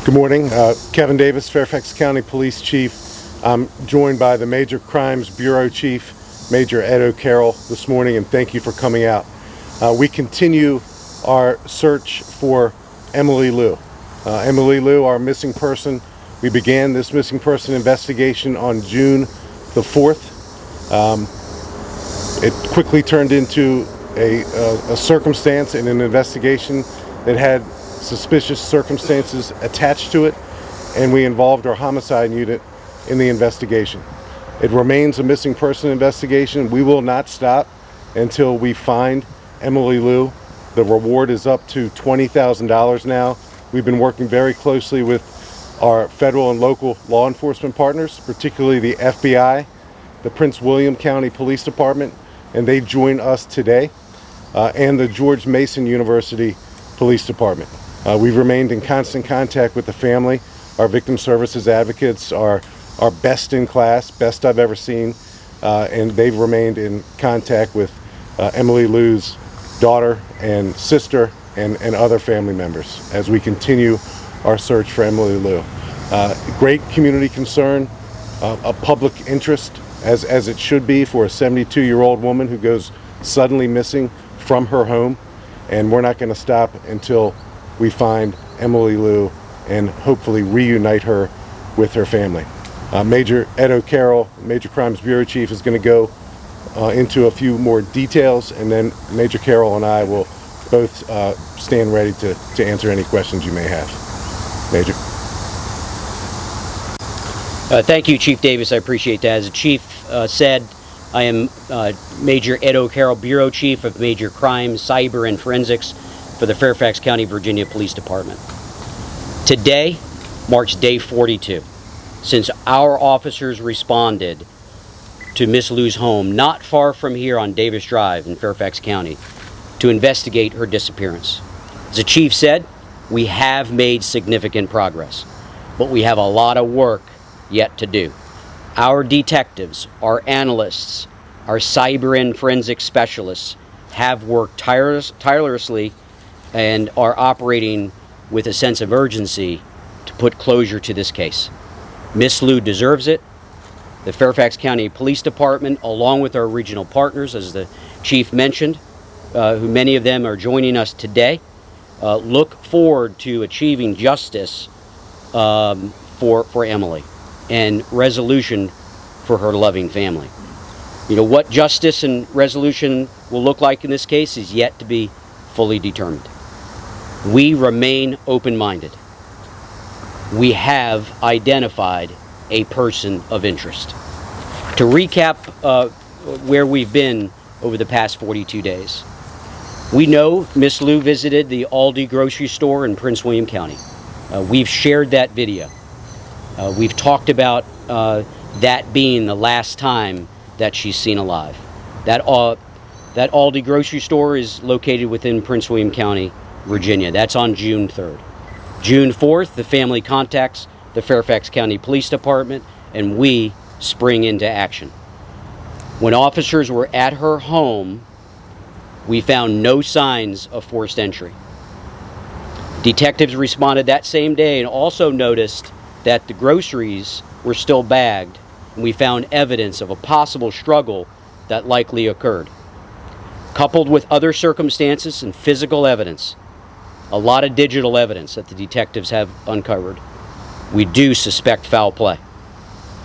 Good morning. Kevin Davis, Fairfax County Police Chief. I'm joined by the Major Crimes Bureau Chief, Major Ed O'Carroll, this morning, and thank you for coming out. We continue our search for Emily Lou. Emily Lou, our missing person. We began this missing person investigation on June the 4th. It quickly turned into a circumstance in an investigation that had suspicious circumstances attached to it, and we involved our homicide unit in the investigation. It remains a missing person investigation. We will not stop until we find Emily Lou. The reward is up to $20,000 now. We've been working very closely with our federal and local law enforcement partners, particularly the FBI, the Prince William County Police Department, and they join us today, and the George Mason University Police Department. We've remained in constant contact with the family. Our victim services advocates are best in class, best I've ever seen, and they've remained in contact with Emily Lou's daughter and sister and other family members as we continue our search for Emily Lou. Great community concern, a public interest, as it should be for a 72-year-old woman who goes suddenly missing from her home, and we're not going to stop until we find Emily Lou and hopefully reunite her with her family. Major Ed O'Carroll, Major Crimes Bureau Chief, is going to go into a few more details, and then Major Carroll and I will both stand ready to answer any questions you may have. Major. Thank you, Chief Davis. I appreciate that. As the Chief said, I am Major Ed O'Carroll, Bureau Chief of Major Crimes, Cyber, and Forensics for the Fairfax County, Virginia Police Department. Today marks day 42 since our officers responded to Miss Lou's home not far from here on Davis Drive in Fairfax County to investigate her disappearance. As the Chief said, we have made significant progress, but we have a lot of work yet to do. Our detectives, our analysts, our cyber and forensic specialists have worked tirelessly and are operating with a sense of urgency to put closure to this case. Miss Lou deserves it. The Fairfax County Police Department, along with our regional partners, as the Chief mentioned, who many of them are joining us today, look forward to achieving justice for Emily and resolution for her loving family. You know, what justice and resolution will look like in this case is yet to be fully determined. We remain open-minded. We have identified a person of interest. To recap where we've been over the past 42 days, we know Miss Lou visited the Aldi grocery store in Prince William County. We've shared that video. We've talked about that being the last time that she's seen alive. That Aldi grocery store is located within Prince William County, Virginia. That's on June 3rd. June 4th, the family contacts the Fairfax County Police Department, and we spring into action. When officers were at her home, we found no signs of forced entry. Detectives responded that same day and also noticed that the groceries were still bagged, and we found evidence of a possible struggle that likely occurred. Coupled with other circumstances and physical evidence, a lot of digital evidence that the detectives have uncovered, we do suspect foul play.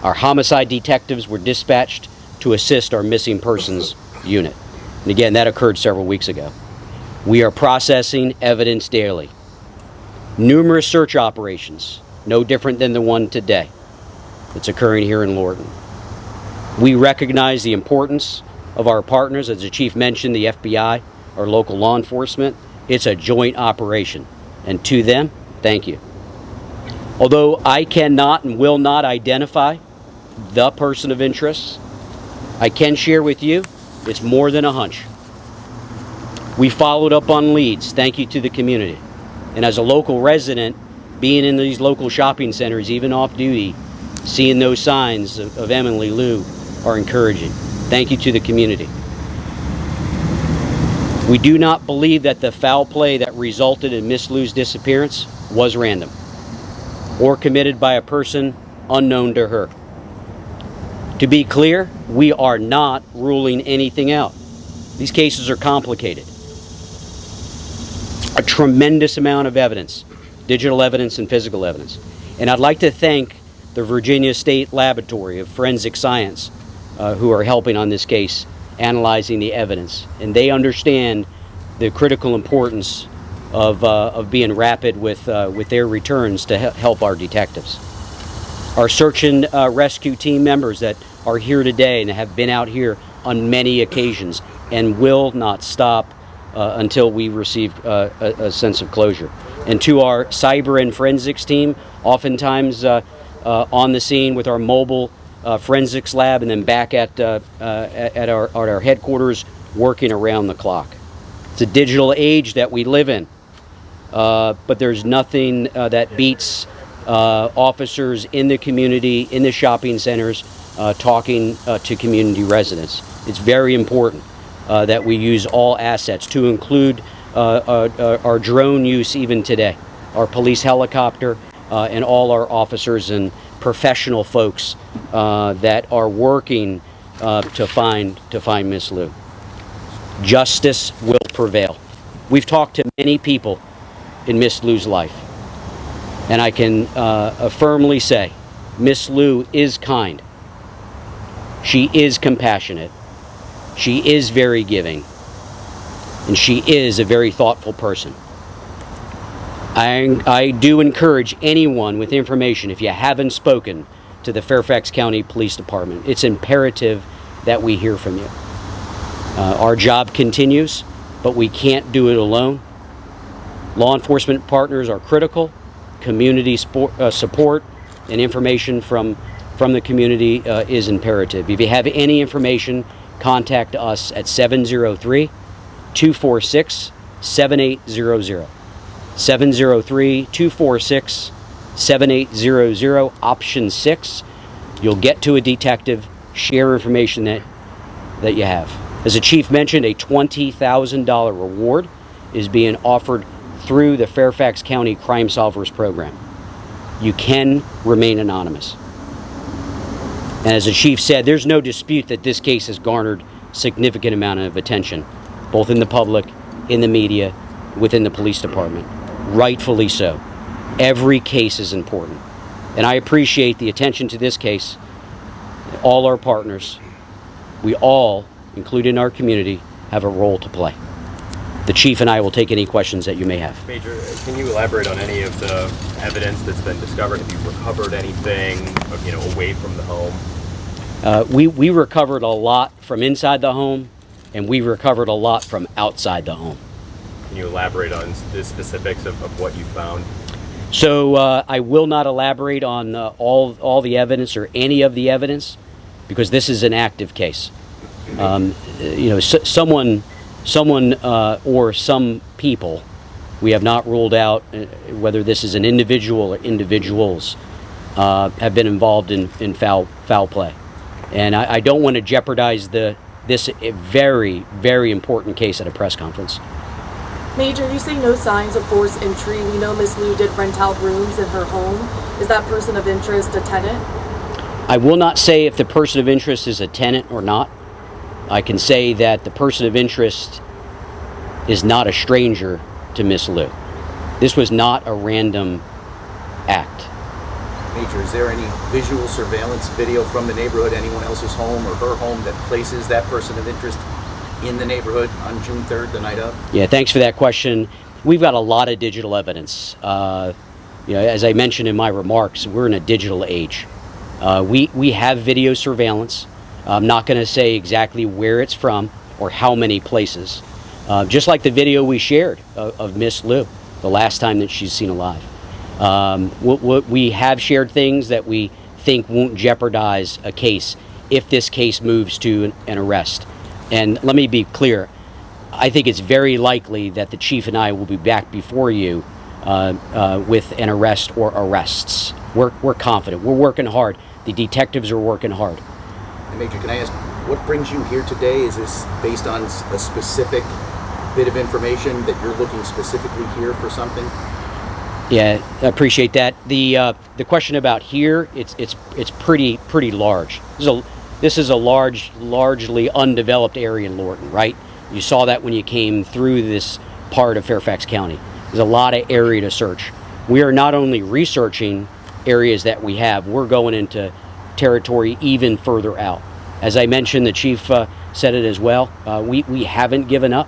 Our homicide detectives were dispatched to assist our missing persons unit. And again, that occurred several weeks ago. We are processing evidence daily. Numerous search operations, no different than the one today that's occurring here in Lorton. We recognize the importance of our partners, as the Chief mentioned, the FBI, our local law enforcement. It's a joint operation, and to them, thank you. Although I cannot and will not identify the person of interest, I can share with you it's more than a hunch. We followed up on leads, thank you to the community. And as a local resident, being in these local shopping centers, even off duty, seeing those signs of Emily Lou are encouraging. Thank you to the community. We do not believe that the foul play that resulted in Miss Lou's disappearance was random. or committed by a person unknown to her. To be clear, we are not ruling anything out. These cases are complicated. A tremendous amount of evidence, digital evidence and physical evidence. And I'd like to thank the Virginia State Laboratory of Forensic Science who are helping on this case, analyzing the evidence. And they understand the critical importance of being rapid with their returns to help our detectives. Our search and rescue team members that are here today and have been out here on many occasions and will not stop until we receive a sense of closure. And to our cyber and forensics team, oftentimes on the scene with our mobile forensics lab, and then back at our headquarters, working around the clock. It's a digital age that we live in, but there's nothing that beats officers in the community, in the shopping centers, talking to community residents. It's very important that we use all assets, to include our drone use even today, our police helicopter, and all our officers and professional folks that are working to find Miss Lou. Justice will prevail. We've talked to many people in Miss Lou's life, and I can firmly say Miss Lou is kind. She is compassionate. She is very giving. And she is a very thoughtful person. I do encourage anyone with information, if you haven't spoken to the Fairfax County Police Department, it's imperative that we hear from you. Our job continues, but we can't do it alone. Law enforcement partners are critical. Community support and information from the community is imperative. If you have any information, contact us at 703-246-7800. 703-246-7800, option 6. You'll get to a detective, share information that you have. As the chief mentioned, a $20,000 reward is being offered through the Fairfax County Crime Solvers program. You can remain anonymous. And as the chief said, there's no dispute that this case has garnered significant amount of attention, both in the public, in the media, within the police department. Rightfully so. Every case is important. And I appreciate the attention to this case. All our partners, we all, including our community, have a role to play. The chief and I will take any questions that you may have. Major, can you elaborate on any of the evidence that's been discovered? Have you recovered anything, away from the home? We recovered a lot from inside the home, and we recovered a lot from outside the home. Can you elaborate on the specifics of what you found? So I will not elaborate on all the evidence or any of the evidence, because this is an active case. Someone or some people, we have not ruled out whether this is an individual or individuals, have been involved in foul play. And I don't want to jeopardize this very, very important case at a press conference. Major, you say no signs of forced entry. We know Miss Lou did rent out rooms in her home. Is that person of interest a tenant? I will not say if the person of interest is a tenant or not. I can say that the person of interest is not a stranger to Miss Lou. This was not a random act. Major, is there any visual surveillance video from the neighborhood, anyone else's home or her home, that places that person of interest in the neighborhood on June 3rd, the night of? Yeah, thanks for that question. We've got a lot of digital evidence. As I mentioned in my remarks, we're in a digital age. We have video surveillance. I'm not going to say exactly where it's from or how many places. Just like the video we shared of Miss Lou, the last time that she's seen alive. We have shared things that we think won't jeopardize a case if this case moves to an arrest. And let me be clear, I think it's very likely that the chief and I will be back before you with an arrest or arrests. We're confident. We're working hard. The detectives are working hard. And Major, can I ask, what brings you here today? Is this based on a specific bit of information that you're looking specifically here for something? Yeah, I appreciate that. The question about here, it's pretty large. This is a largely undeveloped area in Lorton, right? You saw that when you came through this part of Fairfax County. There's a lot of area to search. We are not only researching areas that we have, we're going into territory even further out. As I mentioned, the chief said it as well. We haven't given up,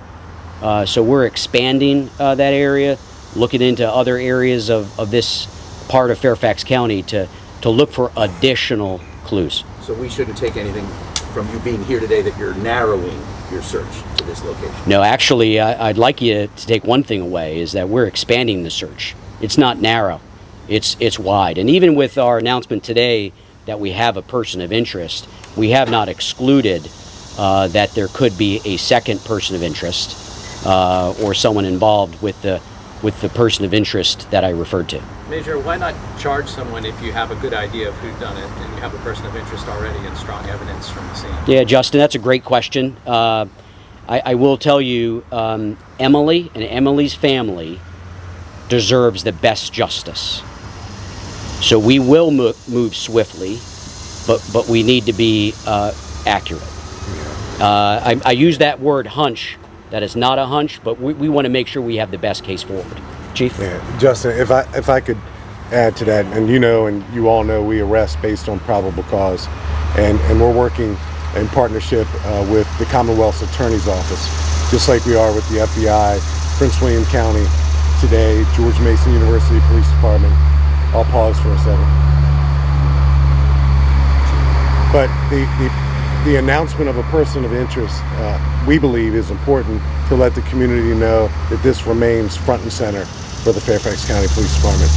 so we're expanding that area, looking into other areas of this part of Fairfax County to look for additional clues. So we shouldn't take anything from you being here today that you're narrowing your search to this location? No, actually, I'd like you to take one thing away, is that we're expanding the search. It's not narrow, it's wide. And even with our announcement today that we have a person of interest, we have not excluded that there could be a second person of interest or someone involved with the person of interest that I referred to. Major, why not charge someone if you have a good idea of who done it and you have a person of interest already and strong evidence from the scene? Yeah, Justin, that's a great question. I will tell you, Emily and Emily's family deserves the best justice. So we will move swiftly, but we need to be accurate. I use that word hunch. That is not a hunch, but we want to make sure we have the best case forward. Chief? Yeah, Justin, if I could add to that, and you all know we arrest based on probable cause, and we're working in partnership with the Commonwealth's Attorney's Office, just like we are with the FBI, Prince William County, today, George Mason University Police Department. I'll pause for a second. But the announcement of a person of interest, we believe, is important to let the community know that this remains front and center for the Fairfax County Police Department.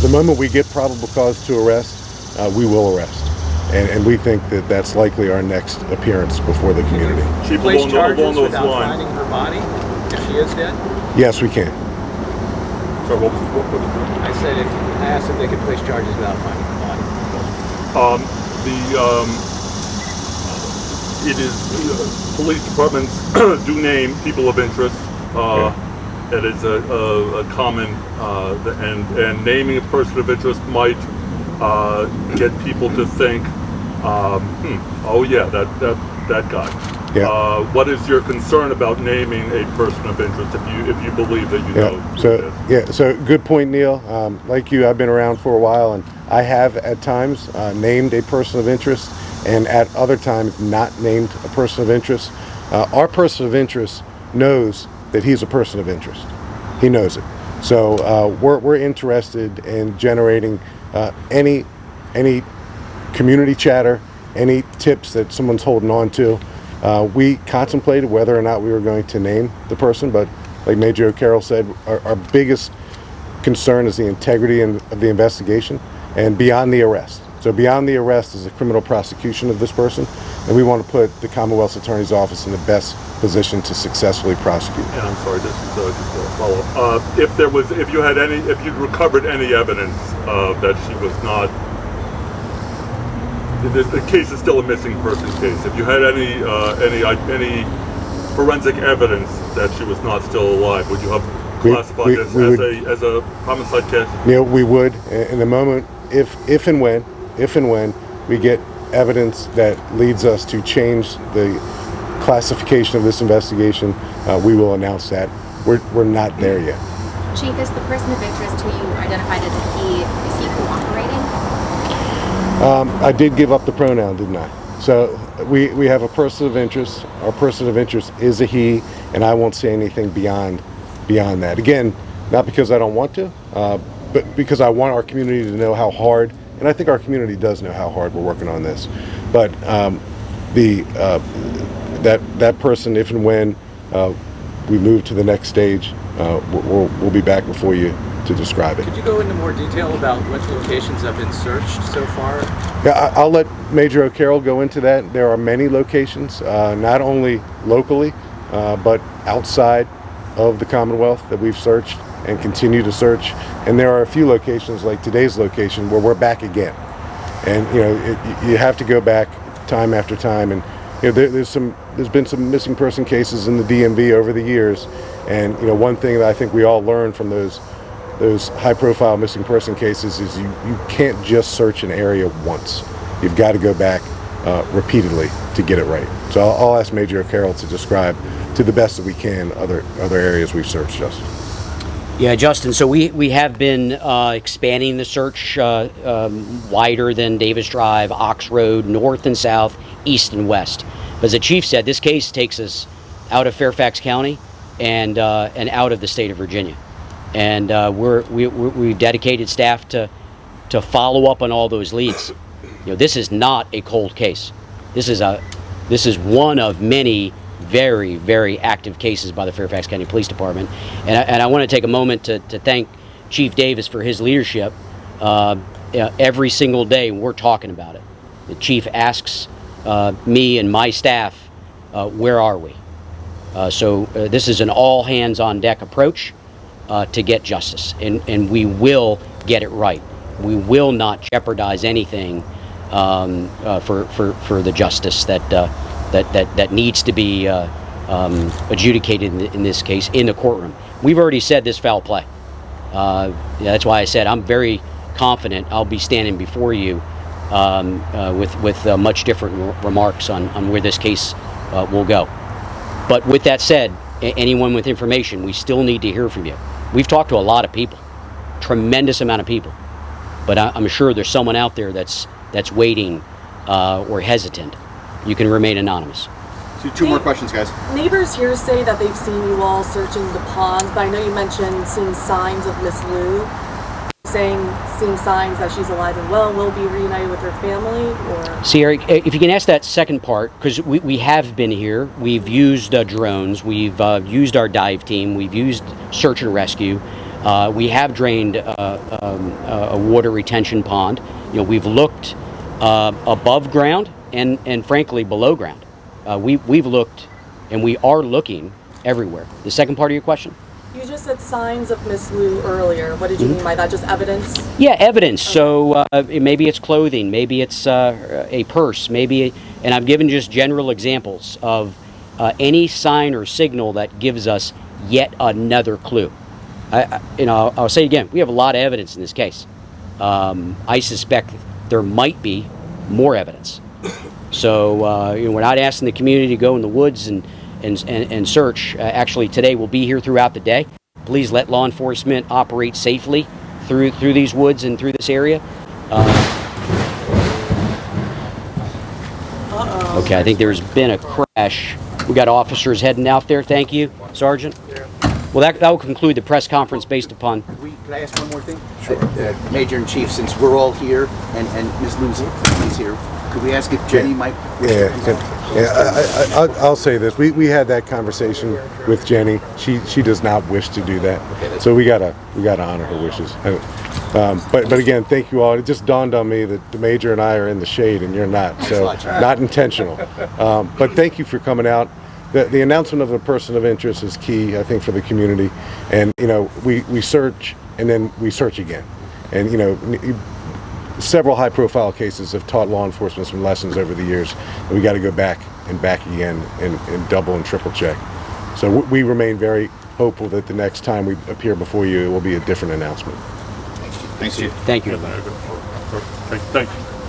The moment we get probable cause to arrest, we will arrest. And we think that that's likely our next appearance before the community. She place charges without finding her body if she is dead? Yes, we can. So what was it? I asked if they could place charges without finding her body. It is police departments do name people of interest. That is a common and naming a person of interest might get people to think, oh yeah, that guy. Yeah. What is your concern about naming a person of interest if you believe that you know who it is? So good point, Neil. Like you, I've been around for a while, and I have at times named a person of interest, and at other times not named a person of interest. Our person of interest knows that he's a person of interest. He knows it. So we're interested in generating any community chatter, any tips that someone's holding on to. We contemplated whether or not we were going to name the person, but like Major O'Carroll said, our biggest concern is the integrity of the investigation and beyond the arrest. So beyond the arrest is the criminal prosecution of this person, and we want to put the Commonwealth's Attorney's Office in the best position to successfully prosecute. And I'm sorry, this is just a follow-up. If you'd recovered any evidence that she was not, the case is still a missing person case. If you had any forensic evidence that she was not still alive, would you have classified this as a homicide case? Yeah, we would. In the moment, if and when we get evidence that leads us to change the classification of this investigation, we will announce that. We're not there yet. Chief, is the person of interest who you identified as a he, is he cooperating? I did give up the pronoun, didn't I? So we have a person of interest. Our person of interest is a he, and I won't say anything beyond that. Again, not because I don't want to, but because I want our community to know how hard, and I think our community does know how hard we're working on this. But that person, if and when we move to the next stage, we'll be back before you to describe it. Could you go into more detail about which locations have been searched so far? Yeah, I'll let Major O'Carroll go into that. There are many locations, not only locally, but outside of the Commonwealth that we've searched and continue to search. And there are a few locations, like today's location, where we're back again. And you have to go back time after time. And there's been some missing person cases in the DMV over the years. And one thing that I think we all learned from those those high-profile missing person cases is you can't just search an area once. You've got to go back repeatedly to get it right. So I'll ask Major O'Carroll to describe, to the best that we can, other areas we've searched, Justin. Yeah, Justin, so we have been expanding the search wider than Davis Drive, Ox Road, north and south, east and west. As the chief said, this case takes us out of Fairfax County and out of the state of Virginia. And we've dedicated staff to follow up on all those leads. You know, this is not a cold case. This is one of many very, very active cases by the Fairfax County Police Department. And I want to take a moment to thank Chief Davis for his leadership. Every single day we're talking about it. The chief asks me and my staff, where are we? So this is an all hands on deck approach to get justice, and we will get it right. We will not jeopardize anything for the justice that needs to be adjudicated in this case in the courtroom. We've already said this foul play. That's why I said I'm very confident I'll be standing before you with much different remarks on where this case will go. But with that said, anyone with information, we still need to hear from you. We've talked to a lot of people, tremendous amount of people, but I'm sure there's someone out there that's waiting or hesitant. You can remain anonymous. So two more questions, guys. Neighbors here say that they've seen you all searching the ponds, but I know you mentioned seeing signs of Miss Lou. Seeing signs that she's alive and well, will be reunited with her family, or? See, Eric, if you can ask that second part, because we have been here. We've used drones. We've used our dive team. We've used search and rescue. We have drained a water retention pond. You know, we've looked above ground and frankly below ground. We've looked, and we are looking everywhere. The second part of your question? You just said signs of Miss Lou earlier. What did you mean by that? Just evidence? Yeah, evidence. Okay. So maybe it's clothing, maybe it's a purse, and I've given just general examples of any sign or signal that gives us yet another clue. I'll say again, we have a lot of evidence in this case. I suspect there might be more evidence. So we're not asking the community to go in the woods and search. Actually, today we'll be here throughout the day. Please let law enforcement operate safely through these woods and through this area. Okay, I think there's been a crash. We got officers heading out there. Thank you, Sergeant. Well, that will conclude the press conference based upon. Can I ask one more thing? Sure. Major and Chief, since we're all here and Ms. Lou's here, could we ask if Jenny might? I'll say this. We had that conversation with Jenny. She does not wish to do that. Okay, so we gotta honor her wishes. But again, thank you all. It just dawned on me that the Major and I are in the shade and you're not. So not intentional. But thank you for coming out. The announcement of a person of interest is key, I think, for the community. And we search and then we search again. And several high-profile cases have taught law enforcement some lessons over the years, and we got to go back and back again and double and triple check. So we remain very hopeful that the next time we appear before you, it will be a different announcement. Thanks, Chief. Thank you. Thank you.